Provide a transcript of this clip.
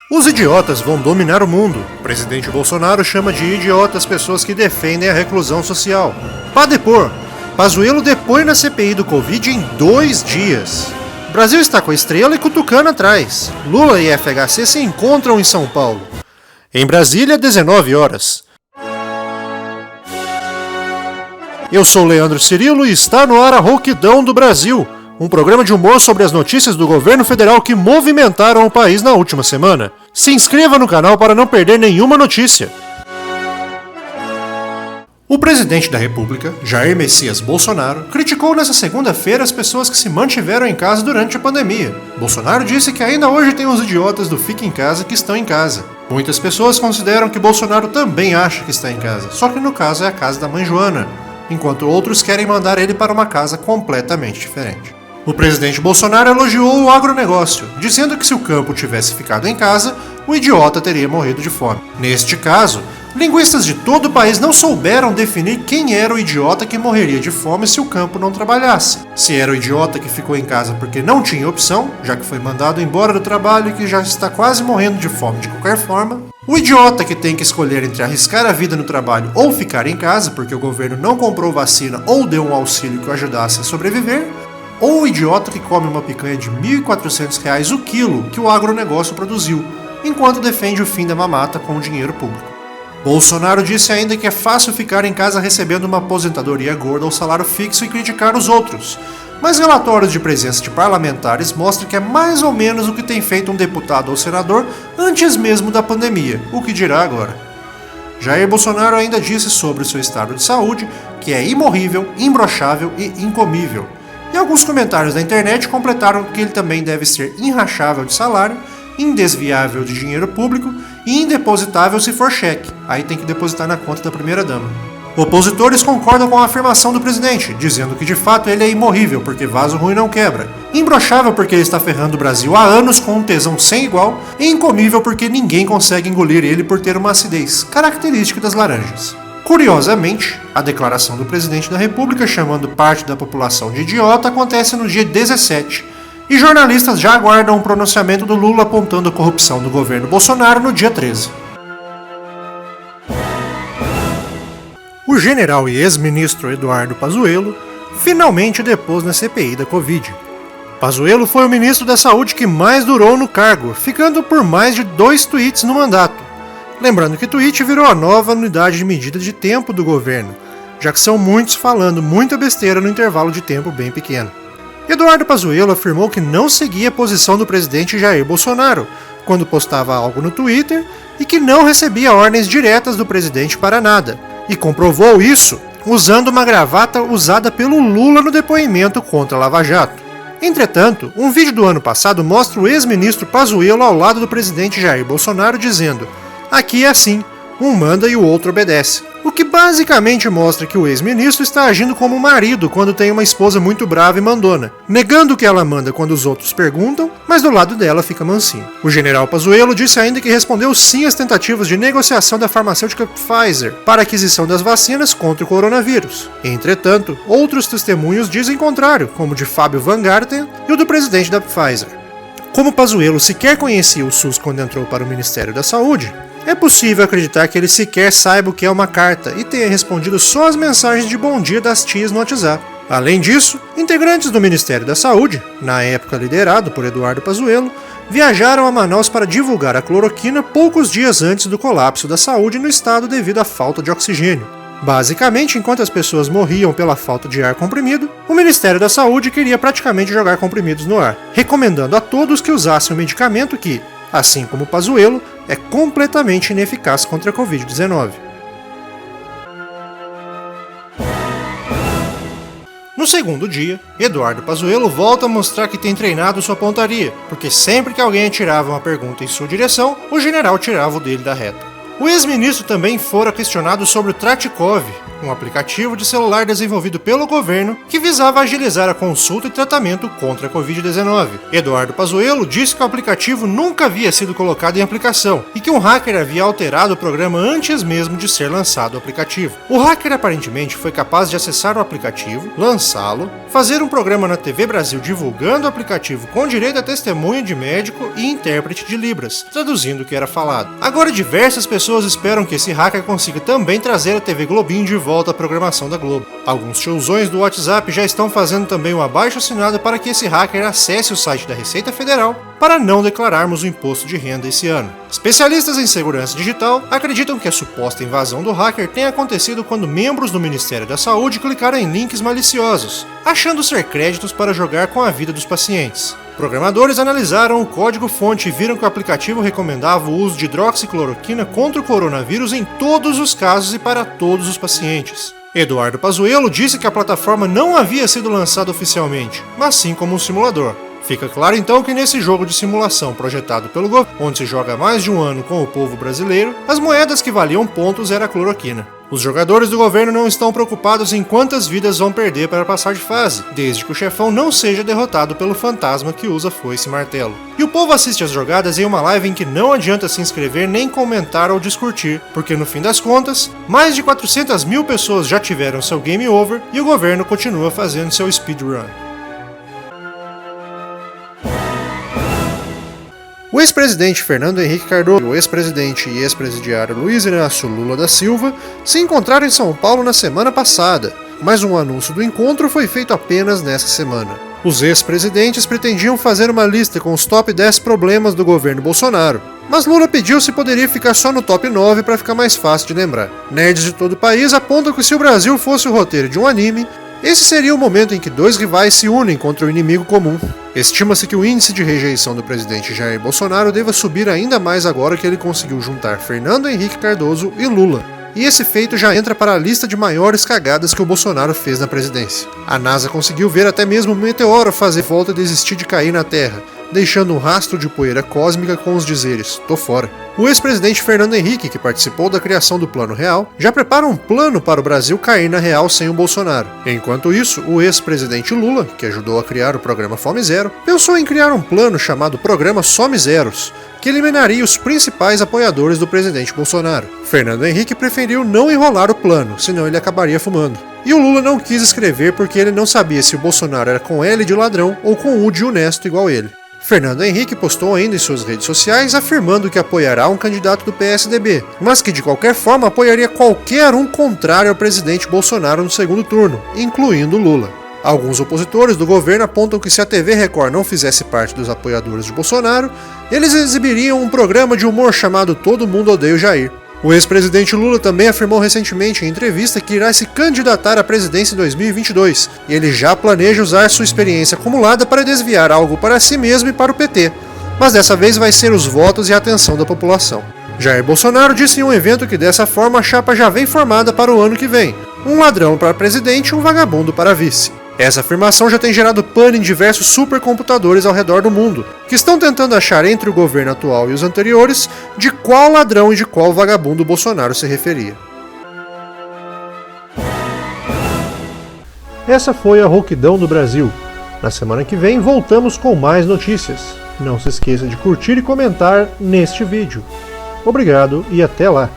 Os idiotas vão dominar o mundo. O presidente Bolsonaro chama de idiotas pessoas que defendem a reclusão social. Pá depor. Pazuello depõe na CPI do Covid em 2 dias. O Brasil está com a estrela e cutucando atrás. Lula e FHC se encontram em São Paulo. Em Brasília, 19 horas. Eu sou Leandro Cirilo e está no ar a Rouquidão do Brasil, um programa de humor sobre as notícias do governo federal que movimentaram o país na última semana. Se inscreva no canal para não perder nenhuma notícia. O presidente da República, Jair Messias Bolsonaro, criticou nesta segunda-feira as pessoas que se mantiveram em casa durante a pandemia. Bolsonaro disse que ainda hoje tem os idiotas do Fique em Casa que estão em casa. Muitas pessoas consideram que Bolsonaro também acha que está em casa, só que no caso é a casa da mãe Joana, enquanto outros querem mandar ele para uma casa completamente diferente. O presidente Bolsonaro elogiou o agronegócio, dizendo que se o campo tivesse ficado em casa, o idiota teria morrido de fome. Neste caso, linguistas de todo o país não souberam definir quem era o idiota que morreria de fome se o campo não trabalhasse. Se era o idiota que ficou em casa porque não tinha opção, já que foi mandado embora do trabalho e que já está quase morrendo de fome de qualquer forma. O idiota que tem que escolher entre arriscar a vida no trabalho ou ficar em casa porque o governo não comprou vacina ou deu um auxílio que o ajudasse a sobreviver. Ou o idiota que come uma picanha de R$ 1.400 o quilo que o agronegócio produziu, enquanto defende o fim da mamata com o dinheiro público. Bolsonaro disse ainda que é fácil ficar em casa recebendo uma aposentadoria gorda ou salário fixo e criticar os outros, mas relatórios de presença de parlamentares mostram que é mais ou menos o que tem feito um deputado ou senador antes mesmo da pandemia, o que dirá agora. Jair Bolsonaro ainda disse sobre o seu estado de saúde que é imorrível, imbrochável e incomível. E alguns comentários da internet completaram que ele também deve ser irrachável de salário, indesviável de dinheiro público e indepositável se for cheque. Aí tem que depositar na conta da primeira-dama. Opositores concordam com a afirmação do presidente, dizendo que de fato ele é imorrível porque vaso ruim não quebra, imbrochável porque ele está ferrando o Brasil há anos com um tesão sem igual e incomível porque ninguém consegue engolir ele por ter uma acidez característica das laranjas. Curiosamente, a declaração do presidente da República chamando parte da população de idiota acontece no dia 17, e jornalistas já aguardam um pronunciamento do Lula apontando a corrupção do governo Bolsonaro no dia 13. O general e ex-ministro Eduardo Pazuello finalmente depôs na CPI da Covid. Pazuello foi o ministro da Saúde que mais durou no cargo, ficando por mais de 2 tweets no mandato. Lembrando que tweet virou a nova unidade de medida de tempo do governo, já que são muitos falando muita besteira no intervalo de tempo bem pequeno. Eduardo Pazuello afirmou que não seguia a posição do presidente Jair Bolsonaro quando postava algo no Twitter e que não recebia ordens diretas do presidente para nada, e comprovou isso usando uma gravata usada pelo Lula no depoimento contra a Lava Jato. Entretanto, um vídeo do ano passado mostra o ex-ministro Pazuello ao lado do presidente Jair Bolsonaro dizendo: "Aqui é assim, um manda e o outro obedece", o que basicamente mostra que o ex-ministro está agindo como marido quando tem uma esposa muito brava e mandona, negando que ela manda quando os outros perguntam, mas do lado dela fica mansinho. O general Pazuello disse ainda que respondeu sim às tentativas de negociação da farmacêutica Pfizer para a aquisição das vacinas contra o coronavírus. Entretanto, outros testemunhos dizem o contrário, como o de Fábio Van Garten e o do presidente da Pfizer. Como Pazuello sequer conhecia o SUS quando entrou para o Ministério da Saúde, é possível acreditar que ele sequer saiba o que é uma carta e tenha respondido só as mensagens de bom dia das tias no WhatsApp. Além disso, integrantes do Ministério da Saúde, na época liderado por Eduardo Pazuello, viajaram a Manaus para divulgar a cloroquina poucos dias antes do colapso da saúde no estado devido à falta de oxigênio. Basicamente, enquanto as pessoas morriam pela falta de ar comprimido, o Ministério da Saúde queria praticamente jogar comprimidos no ar, recomendando a todos que usassem o medicamento que, assim como o Pazuello, é completamente ineficaz contra a Covid-19. No segundo dia, Eduardo Pazuello volta a mostrar que tem treinado sua pontaria, porque sempre que alguém atirava uma pergunta em sua direção, o general tirava o dele da reta. O ex-ministro também fora questionado sobre o Tratikov, um aplicativo de celular desenvolvido pelo governo que visava agilizar a consulta e tratamento contra a Covid-19. Eduardo Pazuello disse que o aplicativo nunca havia sido colocado em aplicação e que um hacker havia alterado o programa antes mesmo de ser lançado o aplicativo. O hacker aparentemente foi capaz de acessar o aplicativo, lançá-lo, fazer um programa na TV Brasil divulgando o aplicativo com direito a testemunho de médico e intérprete de Libras, traduzindo o que era falado. Agora diversas pessoas esperam que esse hacker consiga também trazer a TV Globinho de volta à programação da Globo. Alguns tiozões do WhatsApp já estão fazendo também um abaixo-assinado para que esse hacker acesse o site da Receita Federal para não declararmos o imposto de renda esse ano. Especialistas em segurança digital acreditam que a suposta invasão do hacker tenha acontecido quando membros do Ministério da Saúde clicaram em links maliciosos, achando ser créditos para jogar com a vida dos pacientes. Programadores analisaram o código-fonte e viram que o aplicativo recomendava o uso de hidroxicloroquina contra o coronavírus em todos os casos e para todos os pacientes. Eduardo Pazuello disse que a plataforma não havia sido lançada oficialmente, mas sim como um simulador. Fica claro então que nesse jogo de simulação projetado pelo governo, onde se joga há mais de um ano com o povo brasileiro, as moedas que valiam pontos era a cloroquina. Os jogadores do governo não estão preocupados em quantas vidas vão perder para passar de fase, desde que o chefão não seja derrotado pelo fantasma que usa foice e martelo. E o povo assiste as jogadas em uma live em que não adianta se inscrever nem comentar ou discutir, porque no fim das contas, mais de 400 mil pessoas já tiveram seu game over e o governo continua fazendo seu speedrun. O ex-presidente Fernando Henrique Cardoso e o ex-presidente e ex-presidiário Luiz Inácio Lula da Silva se encontraram em São Paulo na semana passada, mas um anúncio do encontro foi feito apenas nessa semana. Os ex-presidentes pretendiam fazer uma lista com os top 10 problemas do governo Bolsonaro, mas Lula pediu se poderia ficar só no top 9 para ficar mais fácil de lembrar. Nerds de todo o país apontam que se o Brasil fosse o roteiro de um anime, esse seria o momento em que dois rivais se unem contra o inimigo comum. Estima-se que o índice de rejeição do presidente Jair Bolsonaro deva subir ainda mais agora que ele conseguiu juntar Fernando Henrique Cardoso e Lula. E esse feito já entra para a lista de maiores cagadas que o Bolsonaro fez na presidência. A NASA conseguiu ver até mesmo um meteoro fazer volta e desistir de cair na Terra, deixando um rastro de poeira cósmica com os dizeres, tô fora. O ex-presidente Fernando Henrique, que participou da criação do Plano Real, já prepara um plano para o Brasil cair na real sem o Bolsonaro. Enquanto isso, o ex-presidente Lula, que ajudou a criar o programa Fome Zero, pensou em criar um plano chamado Programa Some Zeros, que eliminaria os principais apoiadores do presidente Bolsonaro. Fernando Henrique preferiu não enrolar o plano, senão ele acabaria fumando. E o Lula não quis escrever porque ele não sabia se o Bolsonaro era com L de ladrão ou com U de honesto igual ele. Fernando Henrique postou ainda em suas redes sociais afirmando que apoiará um candidato do PSDB, mas que de qualquer forma apoiaria qualquer um contrário ao presidente Bolsonaro no segundo turno, incluindo Lula. Alguns opositores do governo apontam que se a TV Record não fizesse parte dos apoiadores de Bolsonaro, eles exibiriam um programa de humor chamado Todo Mundo Odeia o Jair. O ex-presidente Lula também afirmou recentemente em entrevista que irá se candidatar à presidência em 2022, e ele já planeja usar sua experiência acumulada para desviar algo para si mesmo e para o PT, mas dessa vez vai ser os votos e a atenção da população. Jair Bolsonaro disse em um evento que dessa forma a chapa já vem formada para o ano que vem, um ladrão para presidente e um vagabundo para vice. Essa afirmação já tem gerado pânico em diversos supercomputadores ao redor do mundo, que estão tentando achar entre o governo atual e os anteriores de qual ladrão e de qual vagabundo Bolsonaro se referia. Essa foi a Rouquidão do Brasil. Na semana que vem voltamos com mais notícias. Não se esqueça de curtir e comentar neste vídeo. Obrigado e até lá!